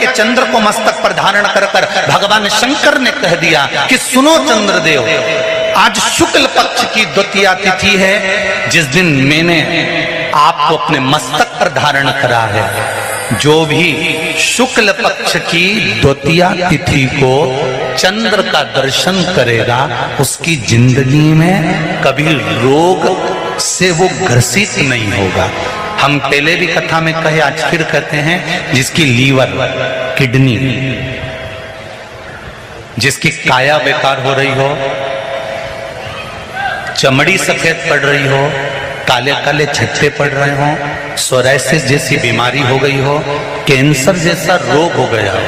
के चंद्र को मस्तक पर धारण कर कर भगवान शंकर ने कह दिया कि सुनो चंद्रदेव, आज शुक्ल पक्ष की द्वितीया तिथि है, जिस दिन मैंने आपको अपने मस्तक पर धारण करा है। जो भी शुक्ल पक्ष की द्वितीया तिथि को चंद्र का दर्शन करेगा, उसकी जिंदगी में कभी रोग से वो ग्रसित नहीं होगा। हम पहले भी कथा में कहे, आज फिर कहते हैं, जिसकी लीवर, किडनी, जिसकी काया बेकार हो रही हो, चमड़ी सफेद पड़ रही हो, काले काले छट्टे पड़ रहे हो, सोराइसिस जैसी बीमारी हो गई हो, कैंसर जैसा रोग हो गया हो,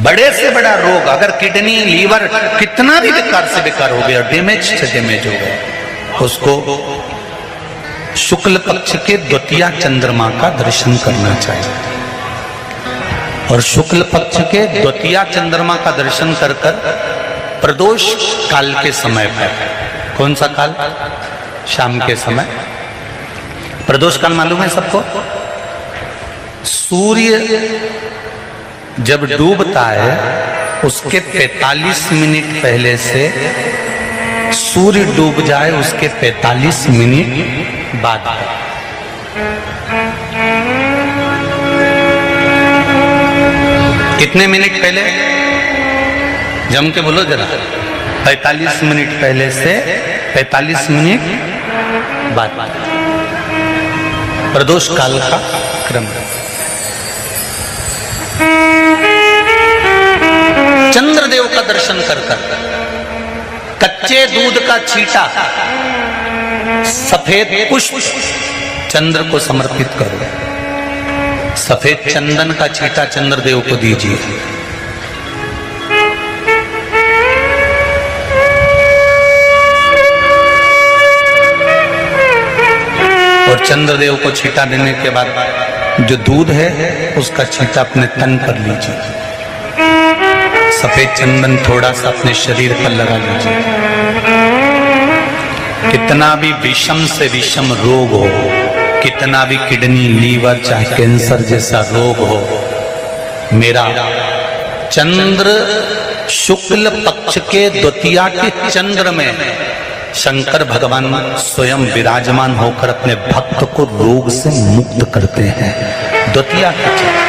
बड़े से बड़ा रोग, अगर किडनी, लीवर कितना भी बेकार से बेकार हो गया, डैमेज से डैमेज हो गया, उसको शुक्ल पक्ष के द्वितीया चंद्रमा का दर्शन करना चाहिए। और शुक्ल पक्ष के द्वितीया चंद्रमा का दर्शन कर कर प्रदोष काल के समय पर, कौन सा काल? शाम के समय। प्रदोष काल मालूम है सबको? सूर्य जब डूबता है उसके 45 मिनट पहले से, सूर्य डूब जाए उसके 45 मिनट बाद। कितने मिनट पहले? जम के बोलो जरा। 45 मिनट पहले से 45 मिनट बाद प्रदोष काल का क्रम। चंद्रदेव का दर्शन कर कर कच्चे दूध का छींटा, सफेद पुष्प चंद्र को समर्पित करो। सफेद चंदन का छींटा चंद्रदेव को दीजिए। और चंद्रदेव को छींटा देने के बाद जो दूध है उसका छींटा अपने तन पर लीजिए। सफेद चंदन थोड़ा सा अपने शरीर पर लगा लीजिए। कितना भी विषम से विषम रोग हो, कितना भी किडनी, लीवर, चाहे कैंसर जैसा रोग हो, मेरा चंद्र शुक्ल पक्ष के द्वितीया के चंद्र में शंकर भगवान स्वयं विराजमान होकर अपने भक्त को रोग से मुक्त करते हैं। द्वितीया के चंद्र।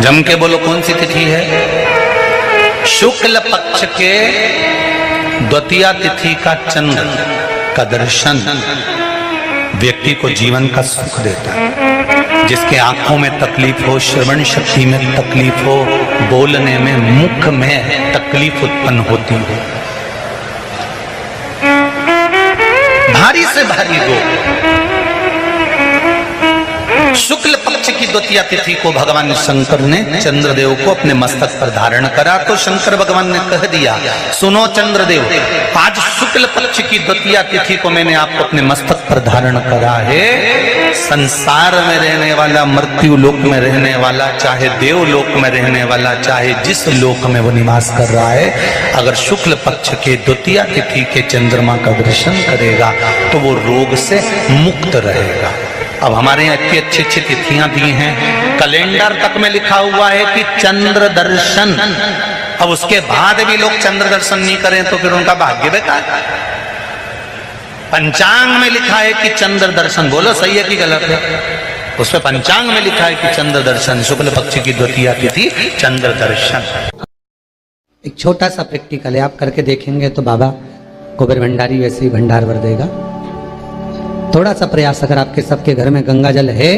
जम के बोलो कौन सी तिथि है? शुक्ल पक्ष के द्वितीया तिथि का चंद्र का दर्शन व्यक्ति को जीवन का सुख देता है। जिसके आंखों में तकलीफ हो, श्रवण शक्ति में तकलीफ हो, बोलने में, मुख में तकलीफ उत्पन्न होती हो, भारी से भारी रोग, शुक्ल पक्ष की द्वितीया तिथि को भगवान शंकर ने चंद्रदेव को अपने मस्तक पर धारण करा। तो शंकर भगवान ने कह दिया, सुनो चंद्रदेव, आज शुक्ल पक्ष की द्वितीया तिथि को मैंने आपको अपने मस्तक पर धारण करा है। संसार में रहने वाला, मृत्यु लोक में रहने वाला, चाहे देवलोक में रहने वाला, चाहे जिस लोक में वो निवास कर रहा है, अगर शुक्ल पक्ष के द्वितीया तिथि के चंद्रमा का दर्शन करेगा तो वो रोग से मुक्त रहेगा। अब हमारे यहाँ इतनी अच्छी अच्छी तिथियां दी हैं, कैलेंडर तक में लिखा हुआ है कि चंद्र दर्शन। अब उसके बाद भी लोग चंद्र दर्शन नहीं करें तो फिर उनका भाग्य बेकार। पंचांग में लिखा है कि चंद्र दर्शन, बोलो सही है कि गलत है? उसमें पंचांग में लिखा है कि चंद्र दर्शन, शुक्ल पक्ष की द्वितीया तिथि चंद्र दर्शन। एक छोटा सा प्रैक्टिकल है, आप करके देखेंगे तो बाबा कुबेर भंडारी वैसे ही भंडार भर देगा। थोड़ा सा प्रयास, अगर आपके सबके घर में गंगा जल है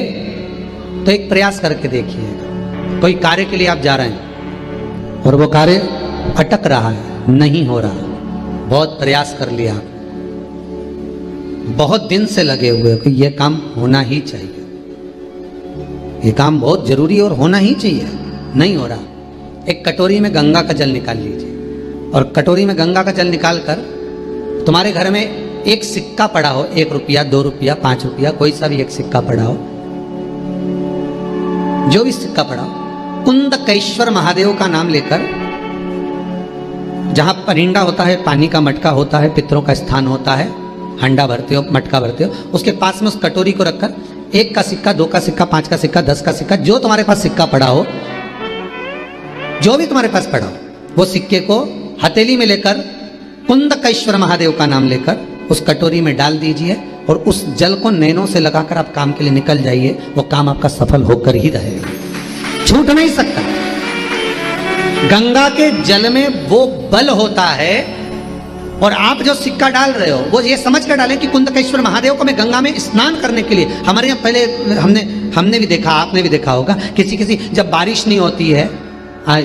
तो एक प्रयास करके देखिएगा। कोई कार्य के लिए आप जा रहे हैं और वो कार्य अटक रहा है, नहीं हो रहा, बहुत प्रयास कर लिया, बहुत दिन से लगे हुए कि ये काम होना ही चाहिए, ये काम बहुत जरूरी और होना ही चाहिए, नहीं हो रहा। एक कटोरी में गंगा का जल निकाल लीजिए और कटोरी में गंगा का जल निकाल कर तुम्हारे घर में एक सिक्का पड़ा हो, 1 रुपया, 2 रुपया, 5 रुपया, कोई सा भी एक सिक्का पड़ा हो, जो भी सिक्का पड़ा हो, कुंदकेश्वर महादेव का नाम लेकर, जहां परिंदा होता है, पानी का मटका होता है, पितरों का स्थान होता है, हंडा भरते हो, मटका भरते हो, उसके पास में उस कटोरी को रखकर 1 का सिक्का, 2 का सिक्का, 5 का सिक्का, 10 का सिक्का, जो तुम्हारे पास सिक्का पड़ा हो, जो भी तुम्हारे पास पड़ा हो, वो सिक्के को हथेली में लेकर कुंदकेश्वर महादेव का नाम लेकर उस कटोरी में डाल दीजिए और उस जल को नैनों से लगाकर आप काम के लिए निकल जाइए। वो काम आपका सफल होकर ही रहेगा, छूट नहीं सकता। गंगा के जल में वो बल होता है, और आप जो सिक्का डाल रहे हो वो ये समझ कर डालें कि कुंदकेश्वर महादेव को मैं गंगा में स्नान करने के लिए। हमारे यहाँ पहले हमने भी देखा, आपने भी देखा होगा, किसी जब बारिश नहीं होती है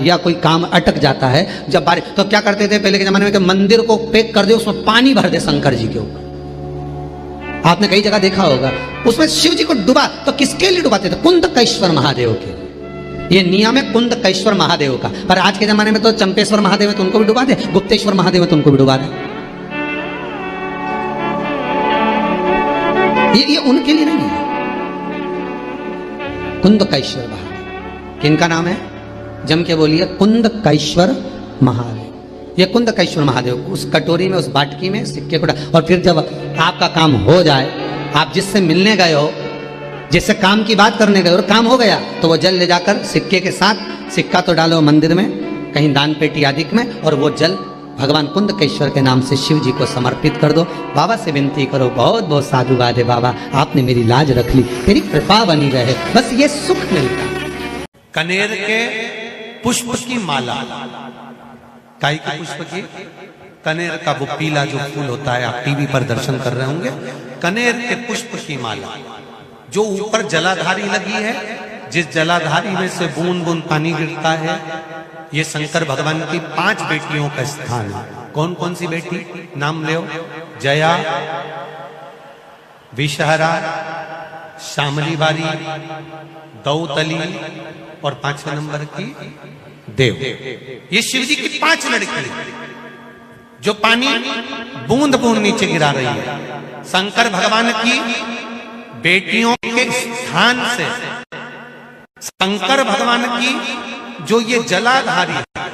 या कोई काम अटक जाता है, जब बारिश, तो क्या करते थे पहले के जमाने में कि मंदिर को पैक कर दे, उसमें पानी भर दे शंकर जी के ऊपर। आपने कई जगह देखा होगा, उसमें शिव जी को डुबा, तो किसके लिए डुबाते थे? कुंदकेश्वर महादेव के लिए। ये नियम है कुंदकेश्वर महादेव का। पर आज के जमाने में तो चंपेश्वर महादेव है तो उनको भी डुबा दे, गुप्तेश्वर महादेव है तो उनको भी डुबा दे। ये उनके लिए नहीं है। कुंदकेश्वर महादेव किनका नाम है? जम के बोलिए, कुंदकेश्वर महादेव। ये कुंदकेश्वर महादेव उस कटोरी में, उस बाटकी में सिक्के को डाल, और फिर जब आपका काम हो जाए, आप जिससे मिलने गए हो, जिससे काम की बात करने गए और काम हो गया, तो वो जल ले जाकर सिक्के के साथ, सिक्का तो डालो मंदिर में, कहीं दान पेटी आदि में, और वो जल भगवान कुंदकेश्वर के नाम से शिव जी को समर्पित कर दो। बाबा से विनती करो, बहुत बहुत साधुवाद है बाबा, आपने मेरी लाज रख ली, तेरी कृपा बनी रहे, बस ये सुख मिलता। कनेर के पुष्प की माला, काय के पुष्प की? कनेर का वो पीला जो फूल होता है, आप टीवी पर दर्शन कर रहे होंगे, कनेर के पुष्प की माला, जो ऊपर जलाधारी लगी है, जिस जलाधारी में से बूंद बूंद पानी गिरता है, ये शंकर भगवान की 5 बेटियों का स्थान है। कौन कौन सी बेटी? नाम लो, जया, विषहरा, शामली बारी, दौतली, और 5वें नंबर की देव। ये शिव जी की 5 लड़की जो पानी बूंद बूंद नीचे गिरा रही है। शंकर भगवान की बेटियों के स्थान से शंकर भगवान की जो ये जलाधारी है,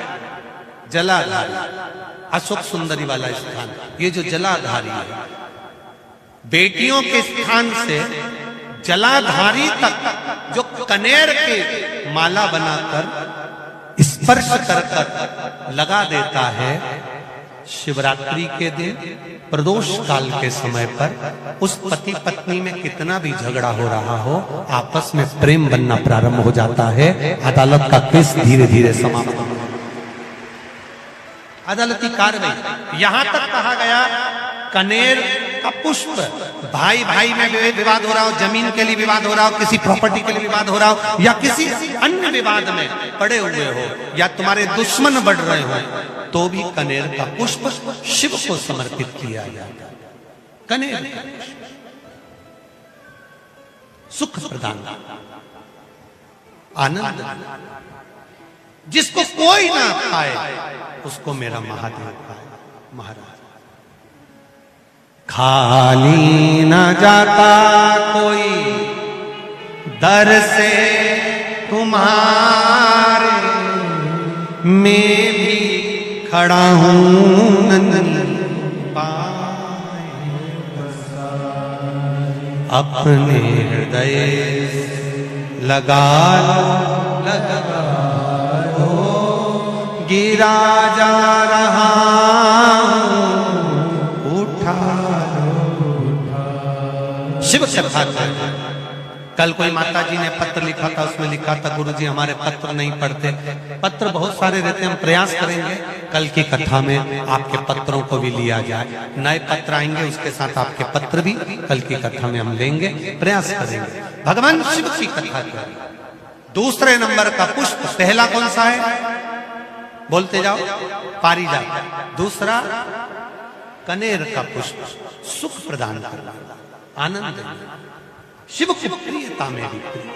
जलाधारी अशोक सुंदरी वाला स्थान, ये जो जलाधारी है, बेटियों के स्थान से जलाधारी तक जो कनेर के माला बनाकर स्पर्श कर कर लगा देता है, शिवरात्रि के दिन प्रदोष काल के समय पर उस पति पत्नी में कितना भी झगड़ा हो रहा हो, आपस में प्रेम बनना प्रारंभ हो जाता है। अदालत का केस धीरे धीरे समाप्त हो, अदालती कार्रवाई। यहां तक कहा गया कनेर का पुष्प, भाई भाई में विवाद हो रहा हो, जमीन के लिए विवाद हो रहा हो, किसी प्रॉपर्टी के लिए विवाद हो रहा हो, या किसी अन्य विवाद में पड़े हुए हो, या तुम्हारे दुश्मन बढ़ रहे हो, तो भी कनेर का पुष्प शिव को समर्पित किया जाता। कनेर सुख प्रदान, आनंद, जिसको कोई ना पाए उसको मेरा महादेव पाए। महाराज खाली न जाता कोई दर से तुम्हारे, मैं भी खड़ा हूं नंदी पाए, अपने हृदय लगा लो, गिरा जा रहा उठा शिव कथा। कल कोई माता जी ने पत्र लिखा था, उसमें लिखा था गुरुजी हमारे पत्र नहीं पढ़ते। पत्र बहुत सारे रहते हैं, हम प्रयास करेंगे कल की कथा में आपके पत्रों को भी लिया जाए। नए पत्र आएंगे, उसके साथ आपके पत्र भी कल की कथा में हम लेंगे, प्रयास करेंगे। भगवान शिव की कथा करें। दूसरे नंबर का पुष्प, पहला कौन सा है? बोलते जाओ, पारिजात। दूसरा कनेर का पुष्प, सुख प्रदान करना, आनंद, शिव की प्रियता में भी प्रिय।